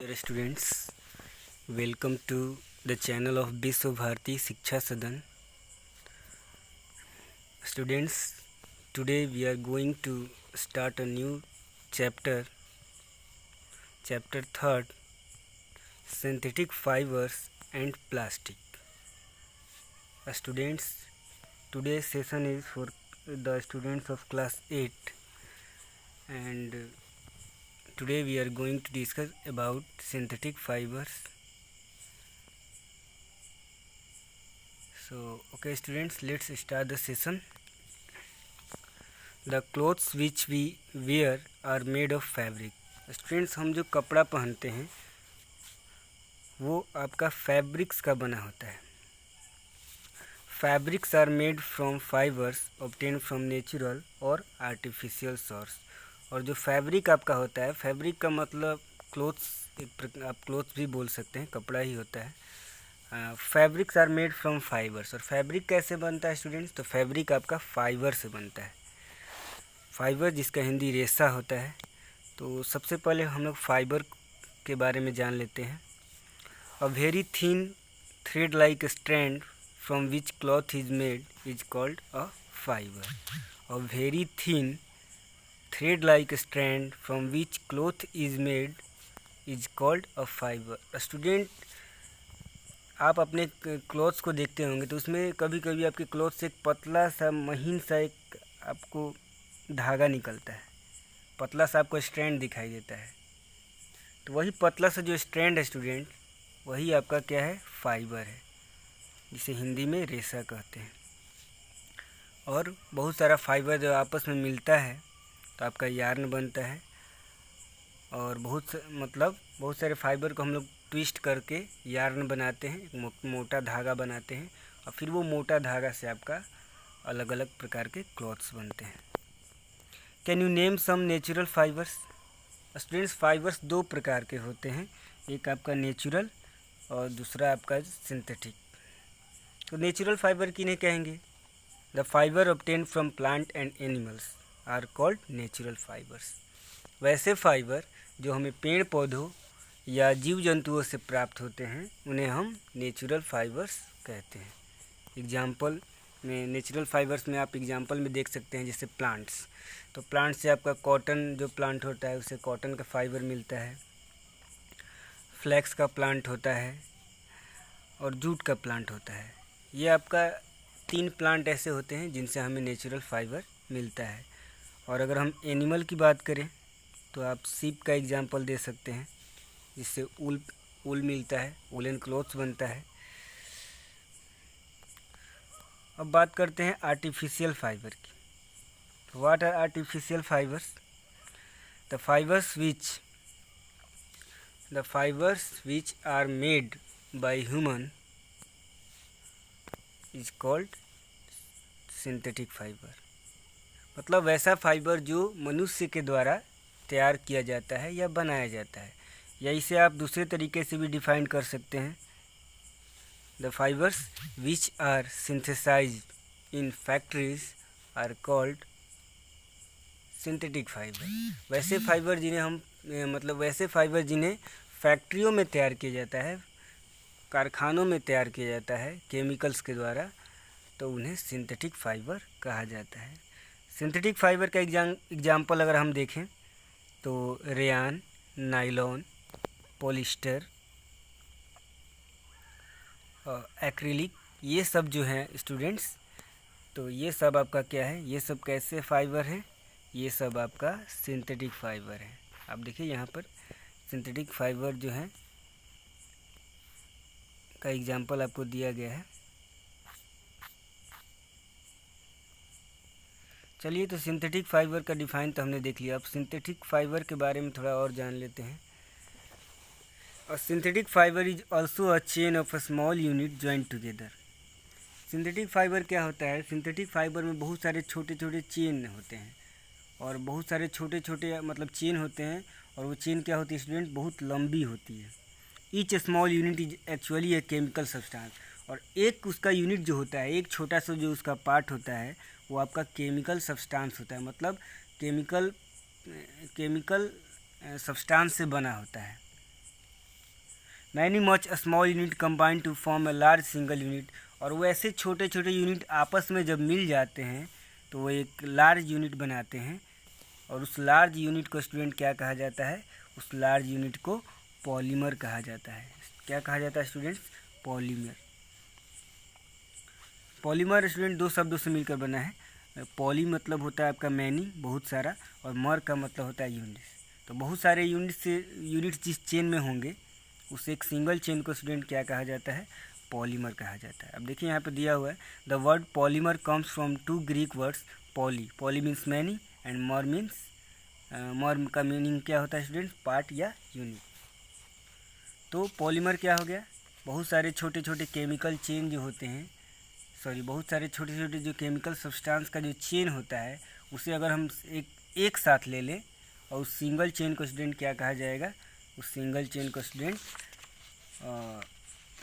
Dear students, welcome to the channel of Biswa Bharati Shiksha Sadan. Students, today we are going to start a new chapter 3rd, Synthetic Fibers and Plastic. Students, today's session is for the students of class 8, and today we are going to discuss about synthetic fibers. So, okay students, let's start the session. The clothes which we wear are made of fabric. Students, हम जो कपड़ा पहनते हैं वो आपका fabrics का बना होता है. Fabrics are made from fibres obtain from natural और आर्टिफिशियल सोर्स. और जो फैब्रिक आपका होता है, फैब्रिक का मतलब क्लोथ्स, आप क्लोथ्स भी बोल सकते हैं, कपड़ा ही होता है. Fabrics are made from fibres. और फैब्रिक कैसे बनता है स्टूडेंट्स? तो फैब्रिक आपका फाइबर से बनता है. फाइबर जिसका हिंदी रेशा होता है. तो सबसे पहले हम लोग फाइबर के बारे में जान लेते हैं. A very thin thread like strand from which cloth is made is called a fibre. A very thin thread like strand from which cloth is made is called a fibre. Student, आप अपने clothes को देखते होंगे तो उसमें कभी कभी आपके क्लॉथ से एक पतला सा महीन सा एक आपको धागा निकलता है, पतला सा आपको स्ट्रैंड दिखाई देता है. तो वही पतला सा जो स्ट्रैंड है स्टूडेंट, वही आपका क्या है? फाइबर है, जिसे हिंदी में रेशा कहते हैं. और बहुत सारा फाइबर जो आपस में मिलता है तो आपका यार्न बनता है. और बहुत सारे फाइबर को हम लोग ट्विस्ट करके यार्न बनाते हैं, एक मोटा धागा बनाते हैं. और फिर वो मोटा धागा से आपका अलग अलग प्रकार के क्लॉथ्स बनते हैं. Can you name some natural fibres? Students, fibres दो प्रकार के होते हैं, एक आपका नेचुरल और दूसरा आपका सिंथेटिक. तो नेचुरल फाइबर किन्हें कहेंगे? The fibre obtain from plant and animals are called natural fibres. वैसे फाइबर जो हमें पेड़ पौधों या जीव जंतुओं से प्राप्त होते हैं उन्हें हम नेचुरल फाइबर्स कहते हैं. एग्जाम्पल में नेचुरल फाइबर्स में आप एग्जाम्पल में देख सकते हैं, जैसे प्लांट्स. तो प्लांट से आपका कॉटन जो प्लांट होता है उससे कॉटन का फाइबर मिलता है. फ्लैक्स का प्लांट होता है और जूट का प्लांट होता है. ये आपका 3 प्लांट ऐसे होते हैं जिनसे हमें नेचुरल फाइबर मिलता है. और अगर हम एनिमल की बात करें तो आप सीप का एग्जाम्पल दे सकते हैं, जिससे ऊल मिलता है, वूलन क्लॉथ्स बनता है. अब बात करते हैं आर्टिफिशियल फाइबर की. What are artificial fibres? The fibres which are made by human is called synthetic fibre. मतलब वैसा फाइबर जो मनुष्य के द्वारा तैयार किया जाता है या बनाया जाता है, या इसे आप दूसरे तरीके से भी डिफाइन कर सकते हैं. The fibres which are synthesised in factories are called synthetic fibre. वैसे फाइबर जिन्हें फैक्ट्रियों में तैयार किया जाता है, कारखानों में तैयार किया जाता है केमिकल्स के द्वारा, तो उन्हें सिंथेटिक फाइबर कहा जाता है. सिंथेटिक फाइबर का एग्जाम्पल अगर हम देखें तो रेयान, नाइलॉन, पॉलिस्टर, एक्रिलिक, ये सब जो हैं स्टूडेंट्स, तो ये सब आपका क्या है? ये सब कैसे फाइबर हैं? ये सब आपका सिंथेटिक फाइबर है. आप देखिए यहाँ पर सिंथेटिक फाइबर जो है का एग्जाम्पल आपको दिया गया है. चलिए, तो सिंथेटिक फाइबर का डिफाइन तो हमने देख लिया. अब सिंथेटिक फाइबर के बारे में थोड़ा और जान लेते हैं. और synthetic fibre is also a chain of a small unit joint together. Synthetic fibre क्या होता है? सिंथेटिक फाइबर में बहुत सारे छोटे छोटे चेन होते हैं, और बहुत सारे छोटे छोटे चेन होते हैं. और वो चेन क्या होती है स्टूडेंट? बहुत लंबी होती है. Each small unit is actually a chemical substance. और एक उसका यूनिट जो होता है, एक छोटा सा जो उसका पार्ट होता है, वो आपका केमिकल सब्सटेंस होता है. मतलब केमिकल सब्सटेंस से बना होता है. Many much small unit combine to form a large single unit, और वो ऐसे छोटे छोटे यूनिट आपस में जब मिल जाते हैं तो वो एक लार्ज यूनिट बनाते हैं, और उस लार्ज यूनिट को स्टूडेंट क्या कहा जाता है, उस लार्ज यूनिट को पॉलीमर कहा जाता है। क्या कहा जाता है स्टूडेंट्स, पॉलीमर। पॉलीमर स्टूडेंट दो शब्दों से मिलकर बना है। पॉली मतलब होता है आपका मैनी, बहुत सारा, और मर का मतलब होता है यूनिट्स। तो बहुत सारे यूनिट्स जिस चेन में होंगे उस एक सिंगल चेन को स्टूडेंट क्या कहा जाता है, पॉलीमर कहा जाता है। अब देखिए यहाँ पे दिया हुआ है, the word polymer comes from two Greek words poly, poly means many and mer means, mer का मीनिंग क्या होता है स्टूडेंट, पार्ट या यूनिट। तो पॉलीमर क्या हो गया, बहुत सारे छोटे छोटे केमिकल चेन जो होते हैं, बहुत सारे छोटे छोटे जो केमिकल सब्सटेंस का जो चेन होता है उसे अगर हम एक साथ ले लें और उस सिंगल चेन को स्टूडेंट क्या कहा जाएगा, उस सिंगल चेन को स्टूडेंट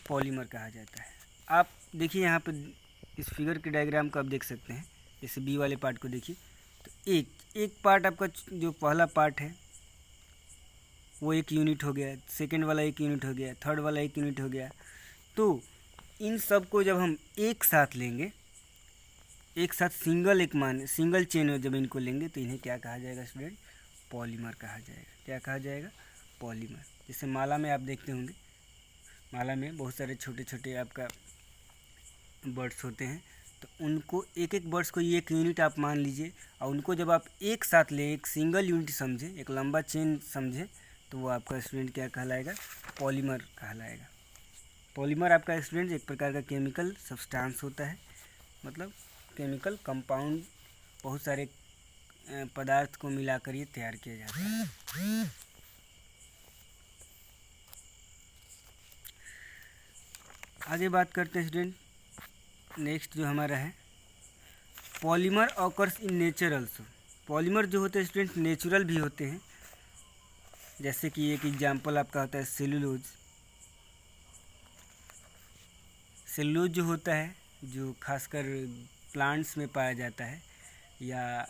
पॉलीमर कहा जाता है। आप देखिए यहाँ पे इस फिगर के डायग्राम को आप देख सकते हैं, जैसे बी वाले पार्ट को देखिए, तो एक पार्ट आपका जो पहला पार्ट है वो एक यूनिट हो गया, सेकेंड वाला एक यूनिट हो गया, थर्ड वाला एक यूनिट हो गया। तो इन सब को जब हम एक साथ लेंगे, एक साथ सिंगल चेन में जब इनको लेंगे तो इन्हें क्या कहा जाएगा स्टूडेंट, पॉलीमर कहा जाएगा। क्या कहा जाएगा, पॉलीमर। जैसे माला में आप देखते होंगे, माला में बहुत सारे छोटे छोटे आपका बर्ड्स होते हैं, तो उनको एक एक बर्ड्स को एक यूनिट आप मान लीजिए, और उनको जब आप एक साथ लें, एक सिंगल यूनिट समझे, एक लंबा चेन समझे, तो वो आपका स्टूडेंट क्या कहलाएगा, पॉलीमर कहलाएगा। पॉलीमर आपका स्टूडेंट एक प्रकार का केमिकल सब्सटेंस होता है, मतलब केमिकल कंपाउंड, बहुत सारे पदार्थ को मिलाकर ये तैयार किया जाता है। आगे बात करते हैं स्टूडेंट, नेक्स्ट जो हमारा है, polymer occurs in nature also. Polymer जो होते हैं स्टूडेंट नेचुरल भी होते हैं, जैसे कि एक एग्जांपल आपका होता है सेलुलोज। सेलुलोज जो होता है, जो खासकर प्लांट्स में पाया जाता है, या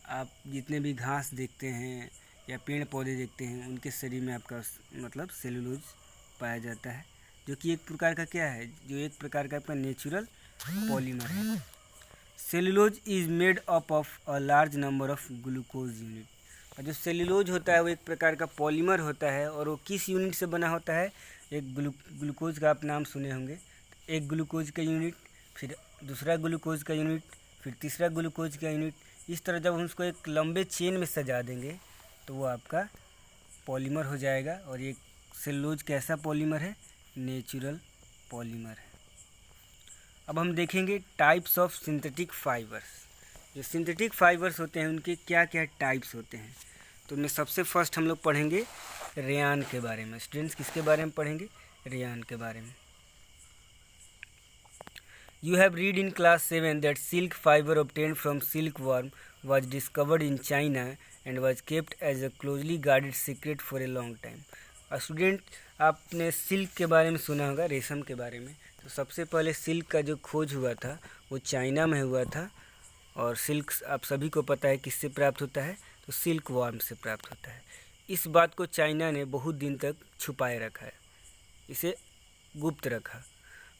आप जितने भी घास देखते हैं या पेड़ पौधे देखते हैं उनके शरीर में आपका मतलब सेलुलोज पाया जाता है, जो कि एक प्रकार का क्या है, जो एक प्रकार का आपका नेचुरल पॉलीमर है। Cellulose is made up of a large number of glucose unit. और जो सेलुलोज होता है वो एक प्रकार का पॉलीमर होता है, और वो किस यूनिट से बना होता है, एक ग्लूकोज का आप नाम सुने होंगे, एक ग्लूकोज का यूनिट, फिर दूसरा ग्लूकोज का यूनिट, फिर तीसरा ग्लूकोज का यूनिट। इस तरह जब हम उसको एक लंबे चेन में सजा देंगे तो वो आपका पॉलीमर हो जाएगा। और ये सेलुलोज कैसा पॉलीमर है, नेचुरल पॉलीमर है। अब हम देखेंगे टाइप्स ऑफ सिंथेटिक फाइबर्स। जो सिंथेटिक फाइबर्स होते हैं उनके क्या क्या टाइप्स होते हैं, तो उनमें सबसे फर्स्ट हम लोग पढ़ेंगे रेयान के बारे में। स्टूडेंट्स किसके बारे में पढ़ेंगे, रेयान के बारे में। You have read in class 7 that silk fiber obtained from silkworm was discovered in China and was kept as a closely guarded secret for a long time. Student आपने सिल्क के बारे में सुना होगा, रेशम के बारे में। तो सबसे पहले सिल्क का जो खोज हुआ था वो चाइना में हुआ था, और सिल्क आप सभी को पता है किससे प्राप्त होता है, तो सिल्क वर्म से प्राप्त होता है। इस बात को चाइना ने बहुत दिन तक छुपाए रखा है, इसे गुप्त रखा।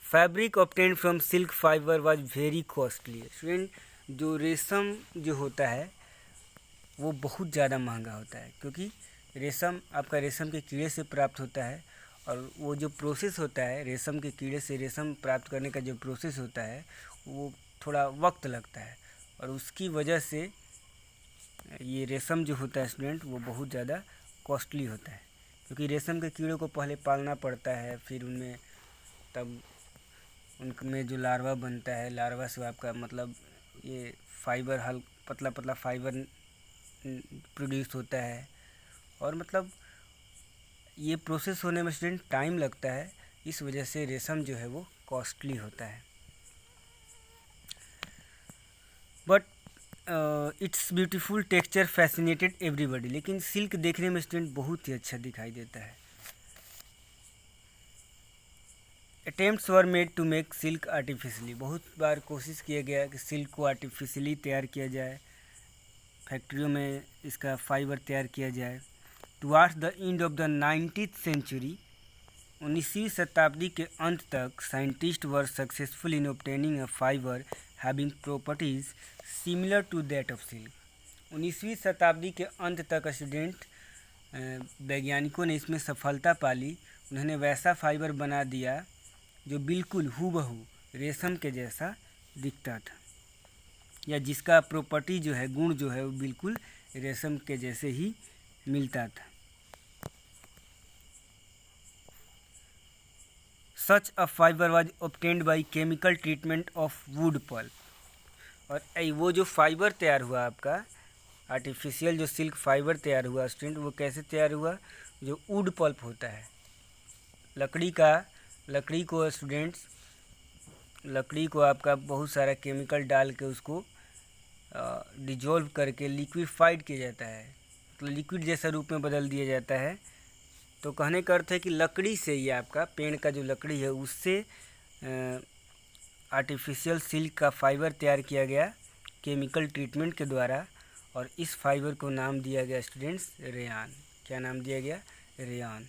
Fabric obtained from silk fibre was very costly. Student जो रेशम जो होता है वो बहुत ज़्यादा महंगा होता है, क्योंकि रेशम आपका रेशम के कीड़े से प्राप्त होता है, और वो जो प्रोसेस होता है रेशम के कीड़े से रेशम प्राप्त करने का जो प्रोसेस होता है वो थोड़ा वक्त लगता है, और उसकी वजह से ये रेशम जो होता है स्टूडेंट वो बहुत ज़्यादा कॉस्टली होता है, क्योंकि रेशम के कीड़ों को पहले पालना पड़ता है, फिर उनमें तब उनमें जो लार्वा बनता है, लार्वा से आपका मतलब ये फाइबर पतला पतला फाइबर प्रोड्यूस होता है, और मतलब ये प्रोसेस होने में स्टूडेंट टाइम लगता है, इस वजह से रेशम जो है वो कॉस्टली होता है। But it's beautiful texture fascinated everybody. लेकिन सिल्क देखने में स्टूडेंट बहुत ही अच्छा दिखाई देता है। Attempts were made to make silk artificially. बहुत बार कोशिश किया गया कि सिल्क को आर्टिफिशियली तैयार किया जाए, फैक्ट्रियों में इसका फाइबर तैयार किया जाए। Towards the end of the 19th century 19वीं शताब्दी के अंत तक scientist were successful in obtaining a fibre having properties similar to that of silk. 19वीं शताब्दी के अंत तक स्टूडेंट वैज्ञानिकों ने इसमें सफलता पाली। उन्होंने वैसा फाइबर बना दिया जो बिल्कुल हूबहू रेशम के जैसा दिखता था, या जिसका प्रॉपर्टी जो है, गुण जो है, वो बिल्कुल रेशम के जैसे ही मिलता था। Such a fibre was obtained by chemical treatment of wood pulp. और वो जो फाइबर तैयार हुआ आपका आर्टिफिशियल जो सिल्क फाइबर तैयार हुआ स्टूडेंट, वो कैसे तैयार हुआ? जो वुड पल्प होता है, लकड़ी को स्टूडेंट्स, लकड़ी को आपका बहुत सारा केमिकल डाल के उसको डिजोल्व करके लिक्विफाइड किया जाता है, मतलब लिक्विड जैसा रूप में बदल दिया जाता है। तो कहने का अर्थ है कि लकड़ी से ये आपका पेड़ का जो लकड़ी है उससे आर्टिफिशियल सिल्क का फाइबर तैयार किया गया केमिकल ट्रीटमेंट के द्वारा, और इस फाइबर को नाम दिया गया स्टूडेंट्स रेयॉन। क्या नाम दिया गया? रेयॉन,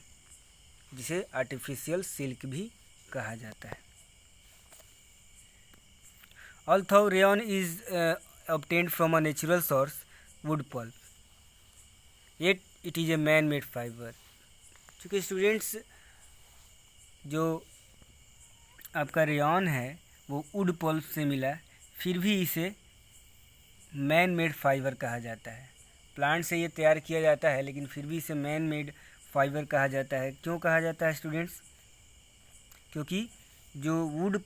जिसे आर्टिफिशियल सिल्क भी कहा जाता है। Although rayon is obtained from a natural source, wood pulp, yet it is a man-made fiber। चूँकि स्टूडेंट्स जो आपका रेयॉन है वो वुड पल्प से मिला, फिर भी इसे मैन मेड फाइबर कहा जाता है। प्लांट से ये तैयार किया जाता है, लेकिन फिर भी इसे मैन मेड फाइबर कहा जाता है। क्यों कहा जाता है स्टूडेंट्स? क्योंकि जो वुड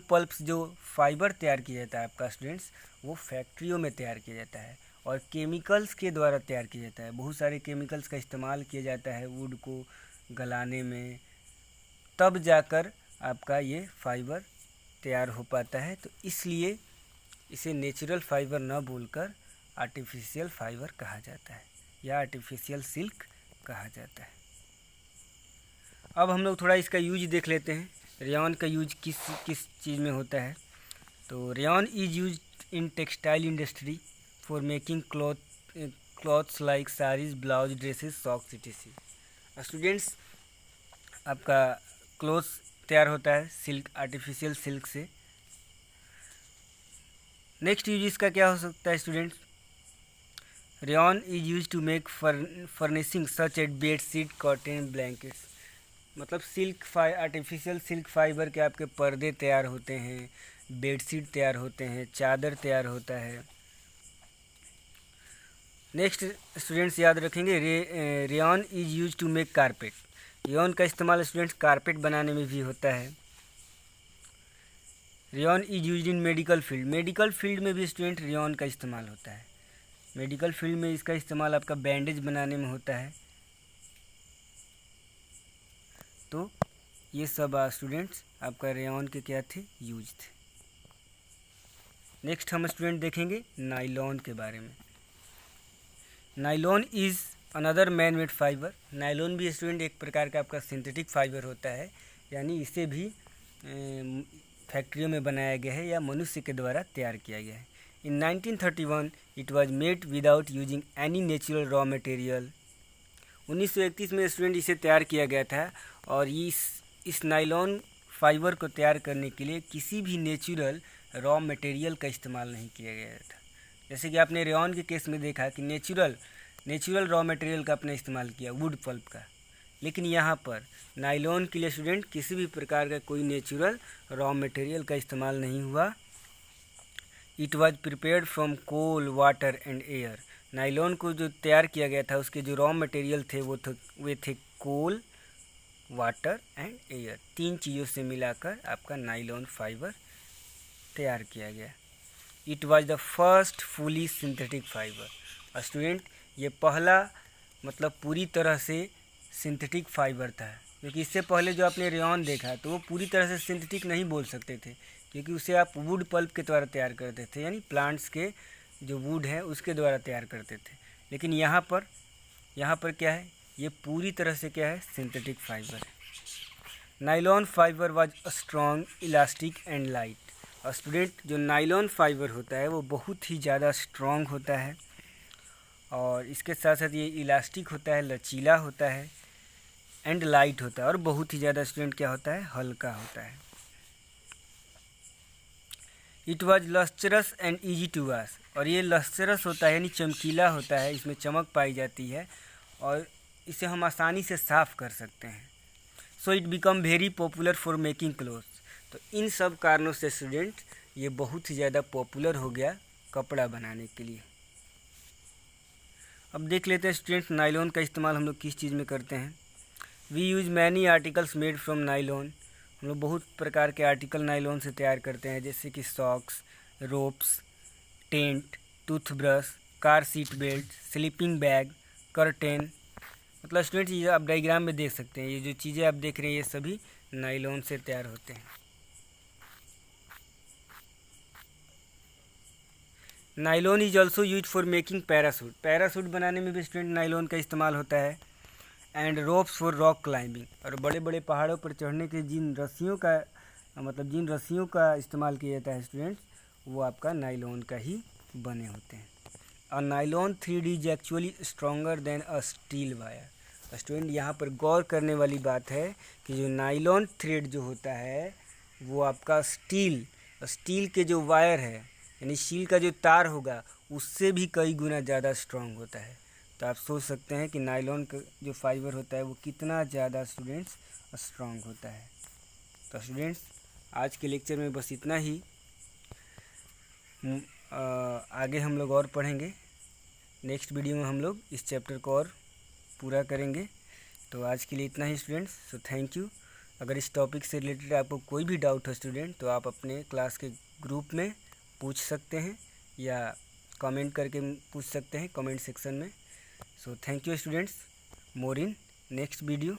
पल्प्स जो फाइबर तैयार किया जाता है आपका स्टूडेंट्स, वो फैक्ट्रियों में तैयार किया जाता है और केमिकल्स के द्वारा तैयार किया जाता है। बहुत सारे केमिकल्स का इस्तेमाल किया जाता है वुड को गलाने में, तब जाकर आपका ये फाइबर तैयार हो पाता है। तो इसलिए इसे नेचुरल फाइबर न बोलकर आर्टिफिशियल फाइबर कहा जाता है या आर्टिफिशियल सिल्क कहा जाता है। अब हम लोग थोड़ा इसका यूज देख लेते हैं। रेयॉन का यूज किस चीज़ में होता है? तो rayon is use in textile industry for making clothes like saris, blouse, dresses, socks etc। Students आपका क्लॉथ्स तैयार होता है सिल्क, आर्टिफिशियल सिल्क से। नेक्स्ट यूज इसका क्या हो सकता है students? Rayon is use to make furnishing such as bed sheet, cotton, blankets. मतलब आर्टिफिशियल सिल्क फाइबर के आपके पर्दे तैयार होते हैं, बेडशीट तैयार होते हैं, चादर तैयार होता है। नेक्स्ट स्टूडेंट्स याद रखेंगे, rayon is use to make carpet. Rayon का इस्तेमाल स्टूडेंट्स कारपेट बनाने में भी होता है। Rayon is use in medical field. Medical field में भी स्टूडेंट रेयॉन का इस्तेमाल होता है। मेडिकल फील्ड में इसका इस्तेमाल आपका बैंडेज बनाने में होता है। तो ये सब स्टूडेंट्स आपका रेयॉन के क्या थे? यूज थे। नेक्स्ट हम स्टूडेंट देखेंगे नायलॉन के बारे में। Nylon is another man made fibre. Nylon भी स्टूडेंट एक प्रकार का आपका सिंथेटिक फाइबर होता है, यानी इसे भी फैक्ट्रियों में बनाया गया है या मनुष्य के द्वारा तैयार किया गया है। इन 1931 it was made without using any natural raw material. 1931 में स्टूडेंट इसे तैयार किया गया था, और इस नायलॉन फाइबर को तैयार करने के लिए किसी भी नेचुरल रॉ मटेरियल का इस्तेमाल नहीं किया गया था। जैसे कि आपने रेयॉन के केस में देखा कि नेचुरल रॉ मटेरियल का आपने इस्तेमाल किया, वुड पल्प का, लेकिन यहाँ पर नायलॉन के लिए स्टूडेंट किसी भी प्रकार का कोई नेचुरल रॉ मटेरियल का इस्तेमाल नहीं हुआ। It was prepared from coal, water and air. Nylon को जो तैयार किया गया था उसके जो रॉ मटेरियल थे वे थे कोल, वाटर एंड एयर। 3 चीज़ों से मिलाकर आपका नायलॉन फाइबर तैयार किया गया। It was the first fully synthetic fibre. Student ये पहला मतलब पूरी तरह से सिंथेटिक फाइबर था, क्योंकि इससे पहले जो आपने रेयॉन देखा तो वो पूरी तरह से सिंथेटिक नहीं बोल सकते थे, क्योंकि उसे आप वुड पल्प के द्वारा तैयार करते थे, यानी प्लांट्स के जो वुड है उसके द्वारा तैयार करते थे। लेकिन यहाँ पर क्या है? ये पूरी तरह से क्या है? सिंथेटिक फाइबर है। Nylon fibre was strong, elastic and light. और स्टूडेंट जो नायलॉन फाइबर होता है वो बहुत ही ज़्यादा स्ट्रॉन्ग होता है, और इसके साथ साथ ये इलास्टिक होता है, लचीला होता है, एंड लाइट होता है, और बहुत ही ज़्यादा स्टूडेंट क्या होता है, हल्का होता है। It was lustrous and easy to wash, और ये लस्चरस होता है यानी चमकीला होता है, इसमें चमक पाई जाती है और इसे हम आसानी से साफ़ कर सकते हैं। So it become very popular for making clothes. तो इन सब कारणों से स्टूडेंट ये बहुत ही ज़्यादा पॉपुलर हो गया कपड़ा बनाने के लिए। अब देख लेते हैं स्टूडेंट नायलॉन का इस्तेमाल हम लोग किस चीज़ में करते हैं। We use many articles made from nylon. हम लोग बहुत प्रकार के आर्टिकल नायलॉन से तैयार करते हैं, जैसे कि socks, ropes, tent, toothbrush, car seat belt, sleeping bag, curtain. मतलब स्टूडेंट ये आप डायग्राम में देख सकते हैं, ये जो चीज़ें आप देख रहे हैं ये सभी नायलॉन से तैयार होते हैं। Nylon is also use for making parachute. Parachute बनाने में भी स्टूडेंट नायलॉन का इस्तेमाल होता है। And ropes for rock climbing, और बड़े बड़े पहाड़ों पर चढ़ने के जिन रस्सियों का इस्तेमाल किया जाता है स्टूडेंट्स, वो आपका नायलॉन का ही बने होते हैं। और nylon thread is actually stronger than a steel wire. Student यहाँ पर गौर करने वाली बात है कि जो नायलॉन थ्रेड जो होता है वो आपका स्टील के जो वायर है यानी स्टील का जो तार होगा उससे भी कई गुना ज़्यादा स्ट्रॉन्ग होता है। तो आप सोच सकते हैं कि नायलॉन का जो फाइबर होता है वो कितना ज़्यादा स्टूडेंट्स स्ट्रॉन्ग होता है। तो स्टूडेंट्स आज के लेक्चर में बस इतना ही। आगे हम लोग और पढ़ेंगे, नेक्स्ट वीडियो में हम लोग इस चैप्टर को और पूरा करेंगे। तो आज के लिए इतना ही स्टूडेंट्स, सो थैंक यू। अगर इस टॉपिक से रिलेटेड आपको कोई भी डाउट हो स्टूडेंट तो आप अपने क्लास के ग्रुप में पूछ सकते हैं या कमेंट करके पूछ सकते हैं कमेंट सेक्शन में। So thank you students, more in next video.